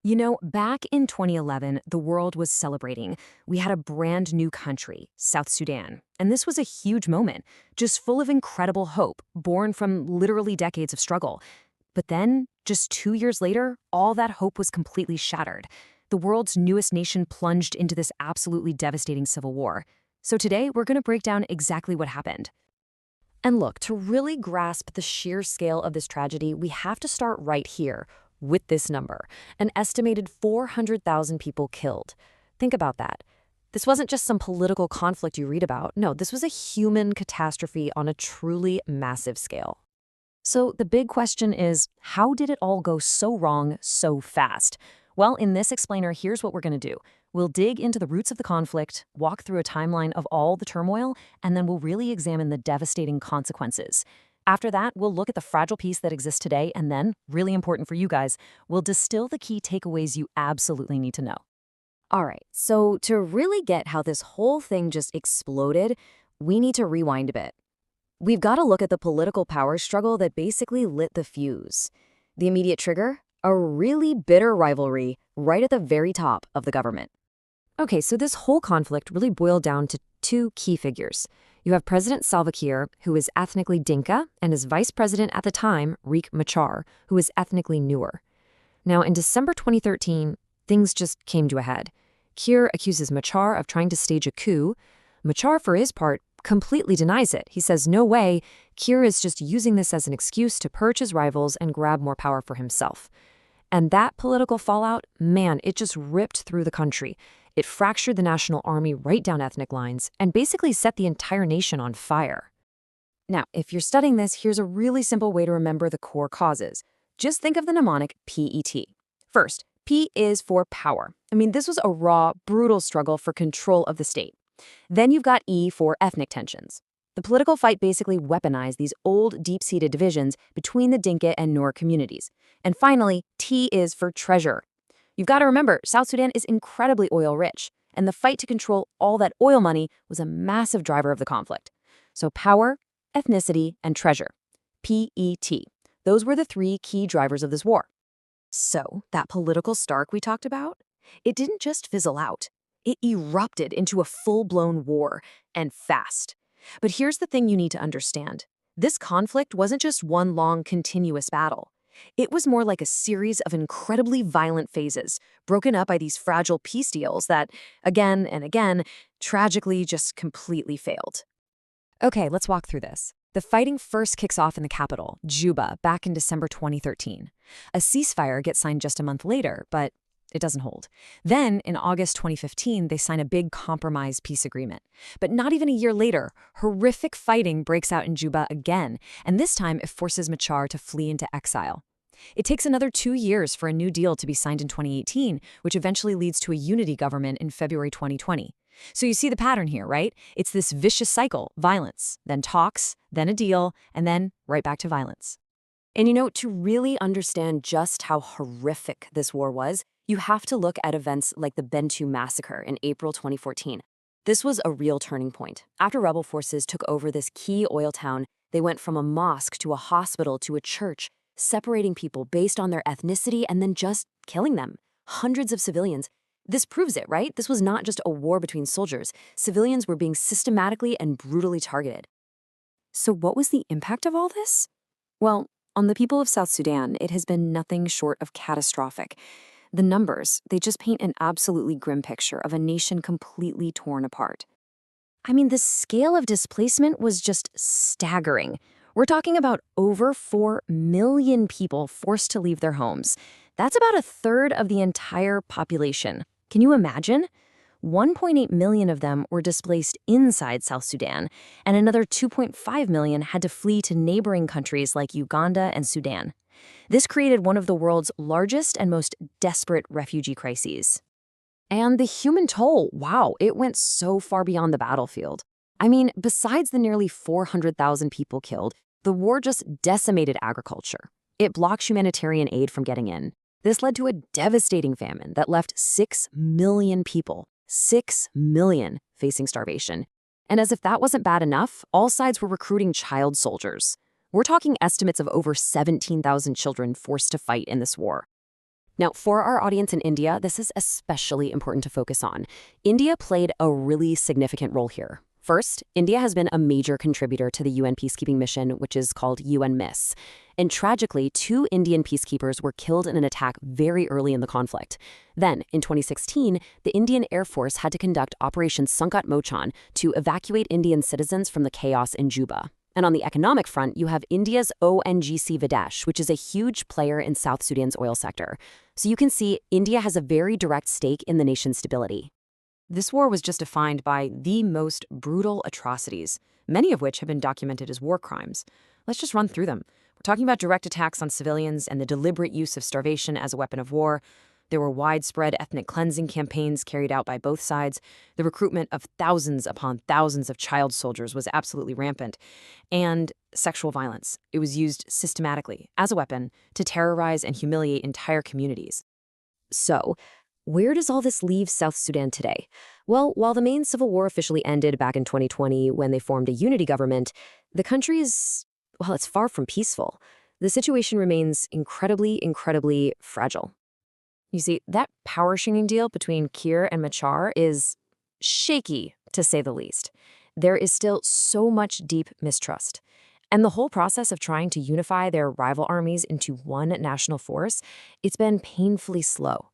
You know, back in 2011, the world was celebrating. We had a brand new country, South Sudan. And this was a huge moment, just full of incredible hope, born from literally decades of struggle. But then, just 2 years later, all that hope was completely shattered. The world's newest nation plunged into this absolutely devastating civil war. So today, we're going to break down exactly what happened. And look, to really grasp the sheer scale of this tragedy, we have to start right here with this number, an estimated 400,000 people killed. Think about that. This wasn't just some political conflict you read about. No, this was a human catastrophe on a truly massive scale. So the big question is, how did it all go so wrong so fast? Well, in this explainer, here's what we're going to do. We'll dig into the roots of the conflict, walk through a timeline of all the turmoil, and then we'll really examine the devastating consequences. After that, we'll look at the fragile peace that exists today, and then, really important for you guys, we'll distill the key takeaways you absolutely need to know. All right, so to really get how this whole thing just exploded, we need to rewind a bit. We've got to look at the political power struggle that basically lit the fuse. The immediate trigger? A really bitter rivalry right at the very top of the government. Okay, so this whole conflict really boiled down to two key figures. You have President Salva Kiir, who is ethnically Dinka, and his vice president at the time, Riek Machar, who is ethnically Nuer. Now, in December 2013, things just came to a head. Kiir accuses Machar of trying to stage a coup. Machar, for his part, completely denies it. He says, no way, Kiir is just using this as an excuse to purge his rivals and grab more power for himself. And that political fallout, man, it just ripped through the country. It fractured the national army right down ethnic lines and basically set the entire nation on fire. Now, if you're studying this, here's a really simple way to remember the core causes. Just think of the mnemonic PET. First, P is for power. This was a raw, brutal struggle for control of the state. Then you've got E for ethnic tensions. The political fight basically weaponized these old, deep-seated divisions between the Dinka and Nuer communities. And finally, T is for treasure. You've got to remember, South Sudan is incredibly oil-rich, and the fight to control all that oil money was a massive driver of the conflict. So power, ethnicity, and treasure. PET. Those were the three key drivers of this war. So, that political spark we talked about? It didn't just fizzle out. It erupted into a full-blown war, and fast. But here's the thing you need to understand. This conflict wasn't just one long, continuous battle. It was more like a series of incredibly violent phases, broken up by these fragile peace deals that, again and again, tragically just completely failed. Okay, let's walk through this. The fighting first kicks off in the capital, Juba, back in December 2013. A ceasefire gets signed just a month later, but it doesn't hold. Then, in August 2015, they sign a big compromise peace agreement. But not even a year later, horrific fighting breaks out in Juba again, and this time it forces Machar to flee into exile. It takes another 2 years for a new deal to be signed in 2018, which eventually leads to a unity government in February 2020. So you see the pattern here, right? It's this vicious cycle, violence, then talks, then a deal, and then right back to violence. And to really understand just how horrific this war was, you have to look at events like the Bentiu massacre in April 2014. This was a real turning point. After rebel forces took over this key oil town, they went from a mosque to a hospital to a church, separating people based on their ethnicity and then just killing them. Hundreds of civilians. This proves it, right? This was not just a war between soldiers. Civilians were being systematically and brutally targeted. So what was the impact of all this? Well, on the people of South Sudan, it has been nothing short of catastrophic. The numbers, they just paint an absolutely grim picture of a nation completely torn apart. The scale of displacement was just staggering. We're talking about over 4 million people forced to leave their homes. That's about a third of the entire population. Can you imagine? 1.8 million of them were displaced inside South Sudan, and another 2.5 million had to flee to neighboring countries like Uganda and Sudan. This created one of the world's largest and most desperate refugee crises. And the human toll, wow, it went so far beyond the battlefield. Besides the nearly 400,000 people killed, the war just decimated agriculture. It blocked humanitarian aid from getting in. This led to a devastating famine that left 6 million people, 6 million, facing starvation. And as if that wasn't bad enough, all sides were recruiting child soldiers. We're talking estimates of over 17,000 children forced to fight in this war. Now, for our audience in India, this is especially important to focus on. India played a really significant role here. First, India has been a major contributor to the UN peacekeeping mission, which is called UNMISS. And tragically, 2 Indian peacekeepers were killed in an attack very early in the conflict. Then, in 2016, the Indian Air Force had to conduct Operation Sankat Mochan to evacuate Indian citizens from the chaos in Juba. And on the economic front, you have India's ONGC Videsh, which is a huge player in South Sudan's oil sector. So you can see India has a very direct stake in the nation's stability. This war was just defined by the most brutal atrocities, many of which have been documented as war crimes. Let's just run through them. We're talking about direct attacks on civilians and the deliberate use of starvation as a weapon of war. There were widespread ethnic cleansing campaigns carried out by both sides. The recruitment of thousands upon thousands of child soldiers was absolutely rampant. And sexual violence. It was used systematically as a weapon to terrorize and humiliate entire communities. So, where does all this leave South Sudan today? Well, while the main civil war officially ended back in 2020 when they formed a unity government, the country is, well, it's far from peaceful. The situation remains incredibly fragile. You see, that power-sharing deal between Kiir and Machar is shaky, to say the least. There is still so much deep mistrust. And the whole process of trying to unify their rival armies into one national force, it's been painfully slow.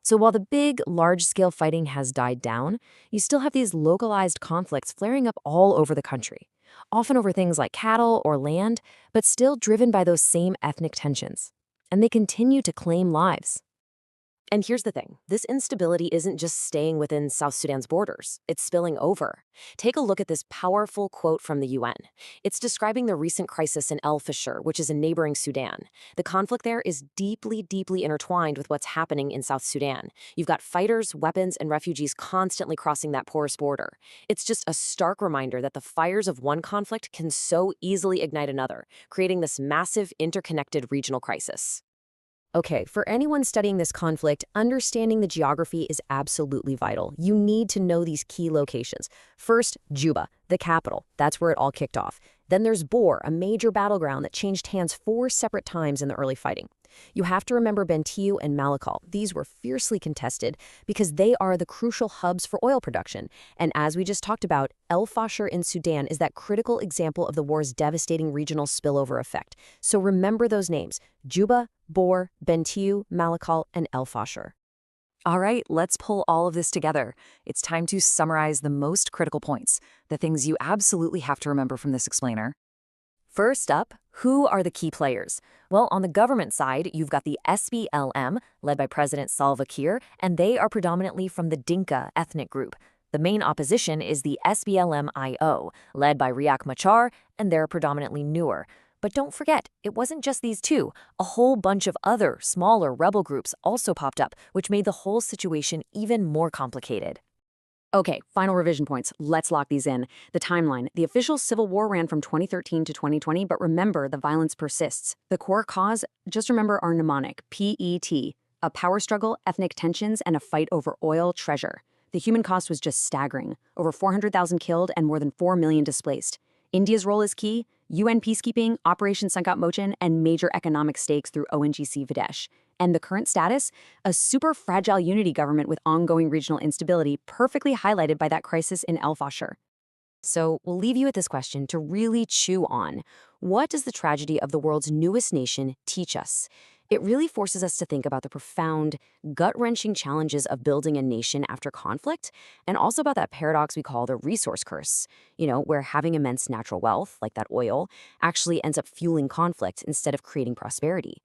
So while the big, large-scale fighting has died down, you still have these localized conflicts flaring up all over the country, often over things like cattle or land, but still driven by those same ethnic tensions. And they continue to claim lives. And here's the thing, this instability isn't just staying within South Sudan's borders, it's spilling over. Take a look at this powerful quote from the UN. It's describing the recent crisis in El Fasher, which is in neighboring Sudan. The conflict there is deeply intertwined with what's happening in South Sudan. You've got fighters, weapons, and refugees constantly crossing that porous border. It's just a stark reminder that the fires of one conflict can so easily ignite another, creating this massive interconnected regional crisis. Okay, for anyone studying this conflict, understanding the geography is absolutely vital. You need to know these key locations. First, Juba, the capital. That's where it all kicked off. Then there's Bor, a major battleground that changed hands 4 separate times in the early fighting. You have to remember Bentiu and Malakal. These were fiercely contested because they are the crucial hubs for oil production. And as we just talked about, El Fasher in Sudan is that critical example of the war's devastating regional spillover effect. So remember those names: Juba, Bor, Bentiu, Malakal, and El Fasher. All right, let's pull all of this together. It's time to summarize the most critical points, the things you absolutely have to remember from this explainer. First up, who are the key players? Well, on the government side, you've got the SPLM, led by President Salva Kiir, and they are predominantly from the Dinka ethnic group. The main opposition is the SPLM-IO, led by Riek Machar, and they're predominantly Nuer. But don't forget, it wasn't just these two. A whole bunch of other, smaller rebel groups also popped up, which made the whole situation even more complicated. Okay, final revision points. Let's lock these in. The timeline. The official civil war ran from 2013 to 2020, but remember, the violence persists. The core cause, just remember, are mnemonic, PET, a power struggle, ethnic tensions, and a fight over oil treasure. The human cost was just staggering. Over 400,000 killed and more than 4 million displaced. India's role is key: UN peacekeeping, Operation Sankat Mochan, and major economic stakes through ONGC Videsh. And the current status? A super fragile unity government with ongoing regional instability, perfectly highlighted by that crisis in El Fasher. So we'll leave you with this question to really chew on. What does the tragedy of the world's newest nation teach us? It really forces us to think about the profound, gut-wrenching challenges of building a nation after conflict, and also about that paradox we call the resource curse, where having immense natural wealth, like that oil, actually ends up fueling conflict instead of creating prosperity.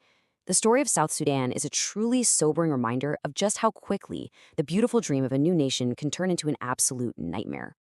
The story of South Sudan is a truly sobering reminder of just how quickly the beautiful dream of a new nation can turn into an absolute nightmare.